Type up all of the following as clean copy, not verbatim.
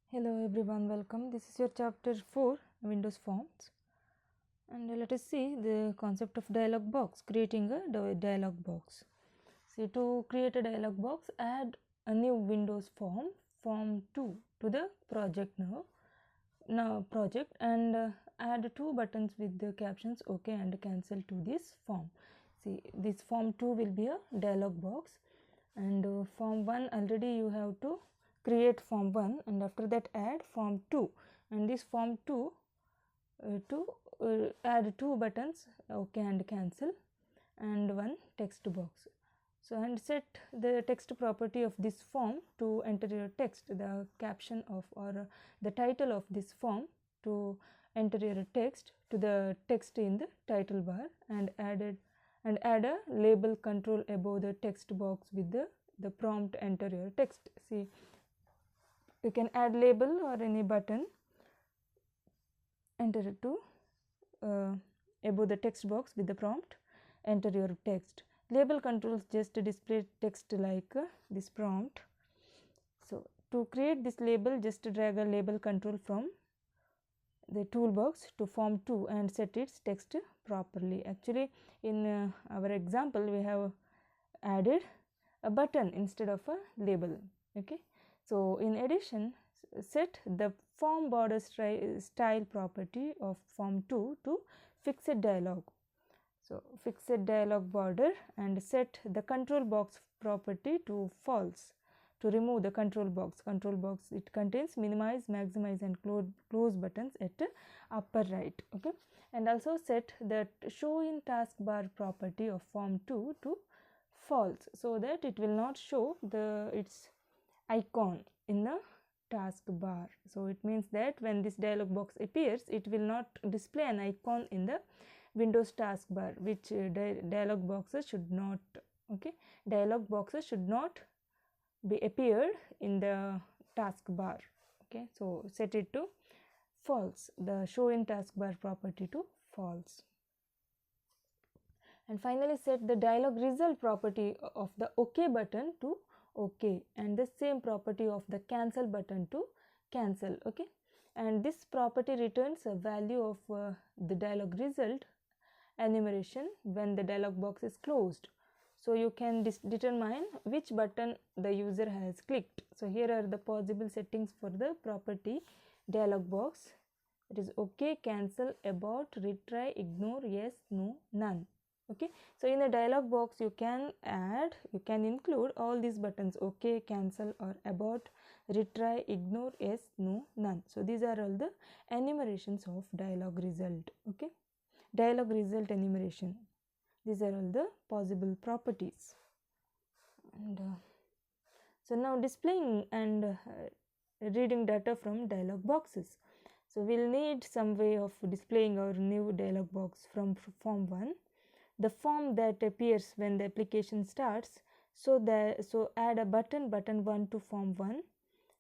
Hello everyone, welcome. This is your chapter 4 Windows Forms, and let us see the concept of dialog box, creating a dialog box. See, to create a dialog box, add a new Windows form 2 to the project project, and add two buttons with the captions OK and cancel to this form. See, this form 2 will be a dialog box, and form 1 already you have to create form 1, and after that add form 2, and this form 2 to add two buttons OK and cancel, and one text box. So, and set the text property of this form to enter your text, the caption of or the title of this form to enter your text to the text in the title bar, and add a label control above the text box with the prompt enter your text. See, you can add label or any button, enter it to above the text box with the prompt enter your text. Label controls just display text like this prompt. So, to create this label, just drag a label control from the toolbox to form 2 and set its text properly. Actually, in our example, we have added a button instead of a label. Okay. So, in addition, set the form border style property of form 2 to fixed dialog. So, fixed dialog border, and set the control box property to false to remove the control box. Control box, it contains minimize, maximize and close buttons at upper right. Okay. And also set that show in taskbar property of form 2 to false, so that it will not show its icon in the taskbar. So, it means that when this dialog box appears, it will not display an icon in the Windows taskbar, which dialog boxes should not. Okay, dialog boxes should not be appeared in the taskbar. Okay, so set it to false, the show in taskbar property to false. And finally, set the dialog result property of the OK button to OK, and the same property of the cancel button to cancel. Okay, and this property returns a value of the dialog result enumeration when the dialog box is closed. So, you can determine which button the user has clicked. So, here are the possible settings for the property dialog box. It is OK, cancel, abort, retry, ignore, yes, no, none. Okay. So, in the dialog box you can include all these buttons OK, cancel or abort, retry, ignore, yes, no, none. So, these are all the enumerations of dialog result. Okay. Dialog result enumeration. These are all the possible properties. And so, now displaying and reading data from dialog boxes. So, we will need some way of displaying our new dialog box from form 1. The form that appears when the application starts. So, add a button 1 to form 1.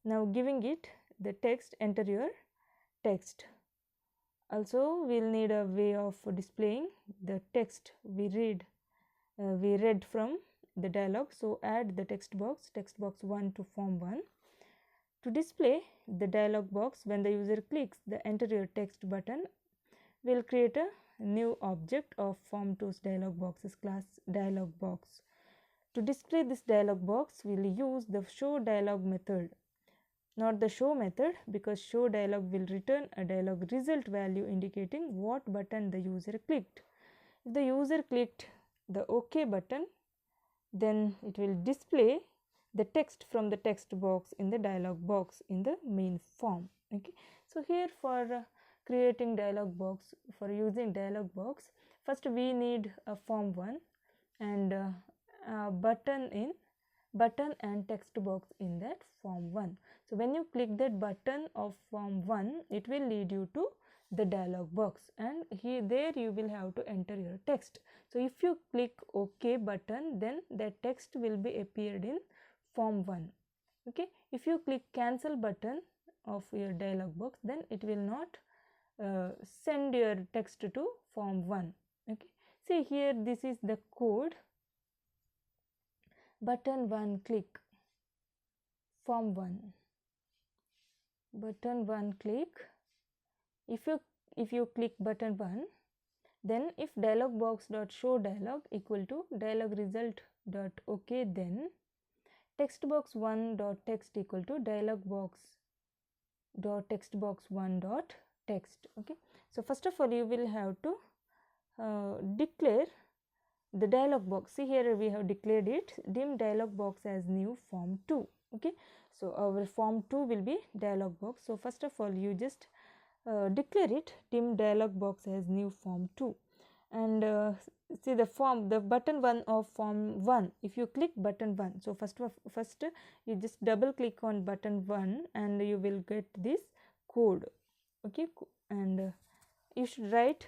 Now, giving it the text, enter your text. Also, we will need a way of displaying the text we read from the dialog. So, add the text box 1 to form 1. To display the dialog box, when the user clicks the enter your text button, we will create a new object of form 2's dialog boxes class dialog box. To display this dialog box, we will use the show dialog method, not the show method, because show dialog will return a dialog result value indicating what button the user clicked. If the user clicked the OK button, then it will display the text from the text box in the dialog box in the main form. Okay. So, here for creating dialog box, for using dialog box, first we need a form 1 and a button and text box in that form 1. So, when you click that button of form 1, it will lead you to the dialog box, and there you will have to enter your text. So, if you click OK button, then that text will be appeared in form 1. Okay. If you click cancel button of your dialog box, then it will not send your text to form 1. Okay. See, here this is the code. Button 1 click form 1. button 1 click. If you click button 1, then if dialog box dot show dialog equal to dialog result dot OK, then text box 1 dot text equal to dialog box dot text box 1 dot text. Okay, so first of all you will have to declare the dialog box. See, here we have declared it, dim dialog box as new form 2. Okay, so our form 2 will be dialog box. So first of all you just declare it, dim dialog box as new form 2, and see the button 1 of form 1. If you click button 1, so first you just double click on button 1 and you will get this code. Okay, and you should write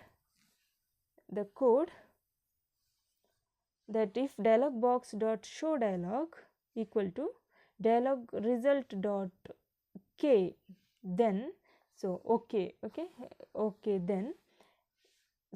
the code that if dialog box dot show dialog equal to dialog result dot k, then so okay, then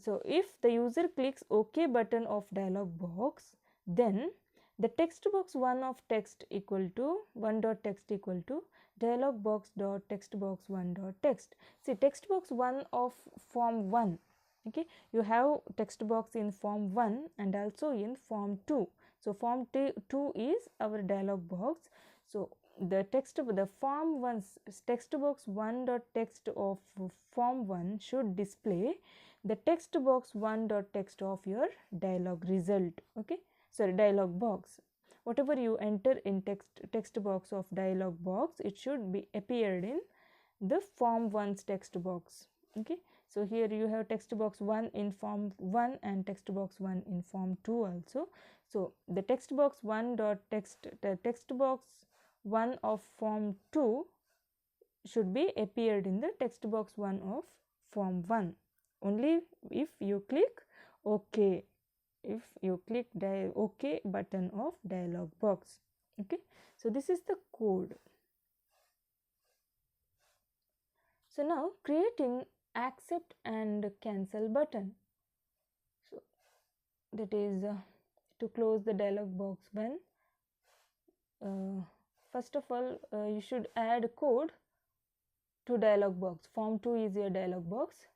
so if the user clicks OK button of dialog box, then the text box 1 of text equal to 1 dot text equal to dialog box dot text box 1 dot text. See, text box 1 of form 1. Okay, you have text box in form 1 and also in form 2. So form 2 is our dialog box. So the form 1's text box 1 dot text of form 1 should display the text box 1 dot text of your dialog result. Okay, sorry, dialog box. Whatever you enter in text box of dialog box, it should be appeared in the form 1's text box. Okay, so here you have text box 1 in form 1 and text box 1 in form 2 also. So the text box 1 dot text, the text box 1 of form 2 should be appeared in the text box 1 of form 1 only if you click OK, if you click the OK button of dialog box. Okay, so this is the code. So now creating accept and cancel button. So that is to close the dialog box when first of all you should add code to dialog box. Form 2 is your dialog box,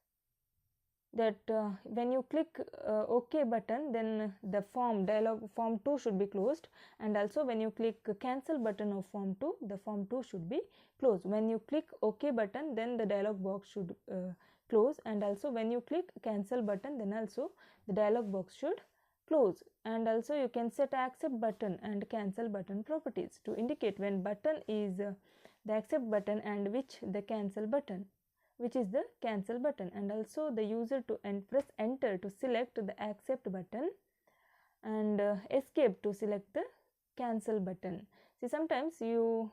that when you click OK button, then the form 2 should be closed, and also when you click cancel button of form 2, the form 2 should be closed. When you click OK button, then the dialog box should close, and also when you click cancel button, then also the dialog box should close. And also you can set accept button and cancel button properties to indicate when button is the accept button and which the cancel button, which is the cancel button, and also the user to press enter to select the accept button and escape to select the cancel button. See, sometimes you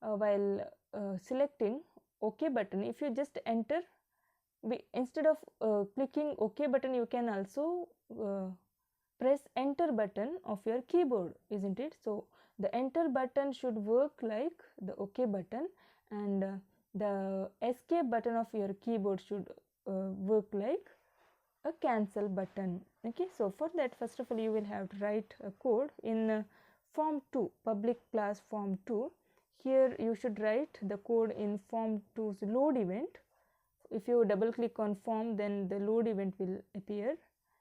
while selecting OK button, if you just enter, instead of clicking OK button, you can also press enter button of your keyboard, isn't it? So the enter button should work like the OK button, and the escape button of your keyboard should work like a cancel button. Okay, so for that, first of all you will have to write a code in form 2, public class form 2. Here you should write the code in form 2's load event. If you double click on form, then the load event will appear.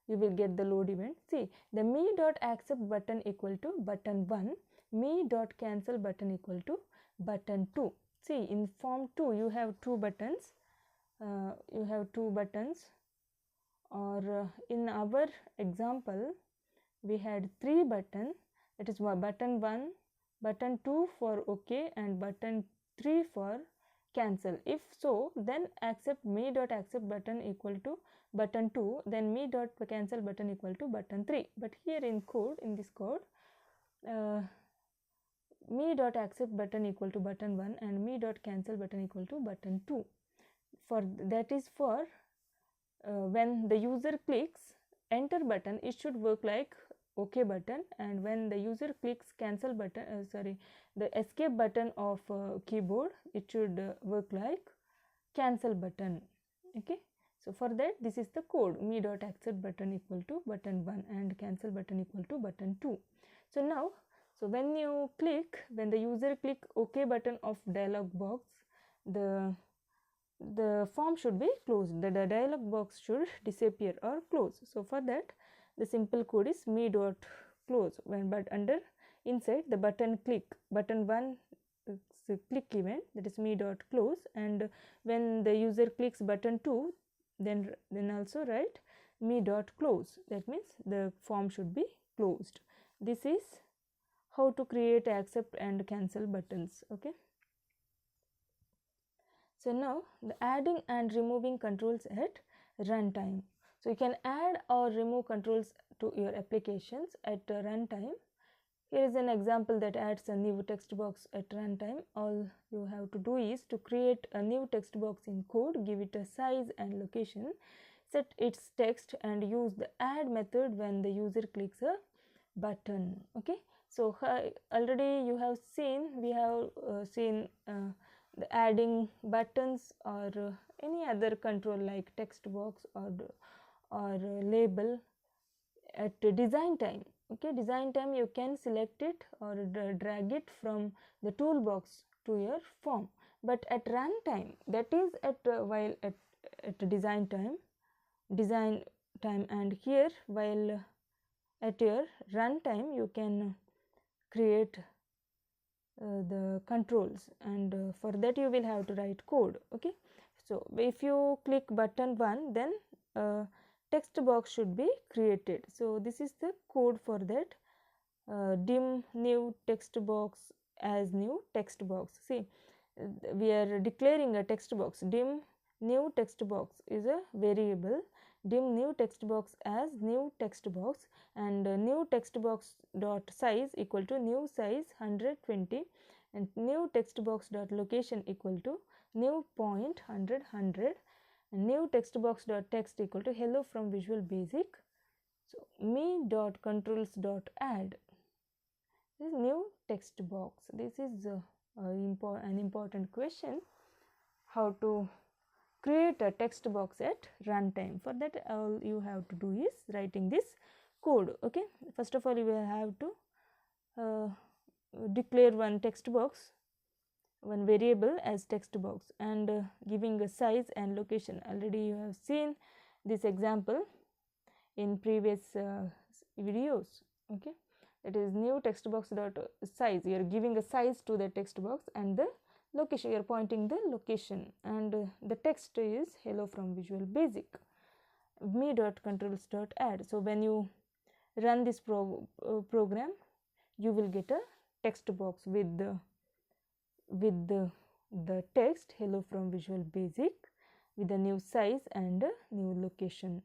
You will get the load event. See, the me dot accept button equal to button 1, me dot cancel button equal to button 2. See, in form 2 you have two buttons. Or in our example we had 3 buttons. That is button 1, button 2 for OK, and button 3 for cancel. If so, then accept me dot accept button equal to button 2, then me dot cancel button equal to button 3. But here in this code, me dot accept button equal to button 1 and me dot cancel button equal to button 2. For that is for when the user clicks enter button, it should work like OK button, and when the user clicks cancel button, the escape button of keyboard, it should work like cancel button. Okay, so for that, this is the code, me dot accept button equal to button 1 and cancel button equal to button 2. So now, so when the user click OK button of dialog box, the form should be closed, the dialog box should disappear or close. So for that the simple code is me dot close, but under inside the button one click event, that is me dot close, and when the user clicks button 2, then also write me dot close, that means the form should be closed. This is how to create accept and cancel buttons. Okay, so now the adding and removing controls at runtime. So you can add or remove controls to your applications at runtime. Here is an example that adds a new text box at runtime. All you have to do is to create a new text box in code, give it a size and location, set its text, and use the add method when the user clicks a button. Okay, so already you have seen, we have seen the adding buttons or any other control like text box or label at design time. Okay, design time you can select it or drag it from the toolbox to your form, but at runtime, that is at while at design time, and here while at your runtime you can create the controls, and for that you will have to write code. Okay, so if you click button 1, then text box should be created. So this is the code for that. Dim new text box as new text box. See, we are declaring a text box. Dim new text box is a variable. Dim new text box as new text box, and new text box dot size equal to new size 120, and new text box dot location equal to new point 100, and new text box dot text equal to hello from Visual Basic. So me dot controls dot add, this new text box. This is an important question, how to create a text box at runtime. For that, all you have to do is writing this code. Okay, first of all you will have to declare one text box, one variable as text box, and giving a size and location. Already you have seen this example in previous videos. Okay, it is new text box dot size, you are giving a size to the text box, and the location, you are pointing the location, and the text is hello from Visual Basic. Me dot controls dot add. So when you run this program, you will get a text box with the text hello from Visual Basic with a new size and a new location.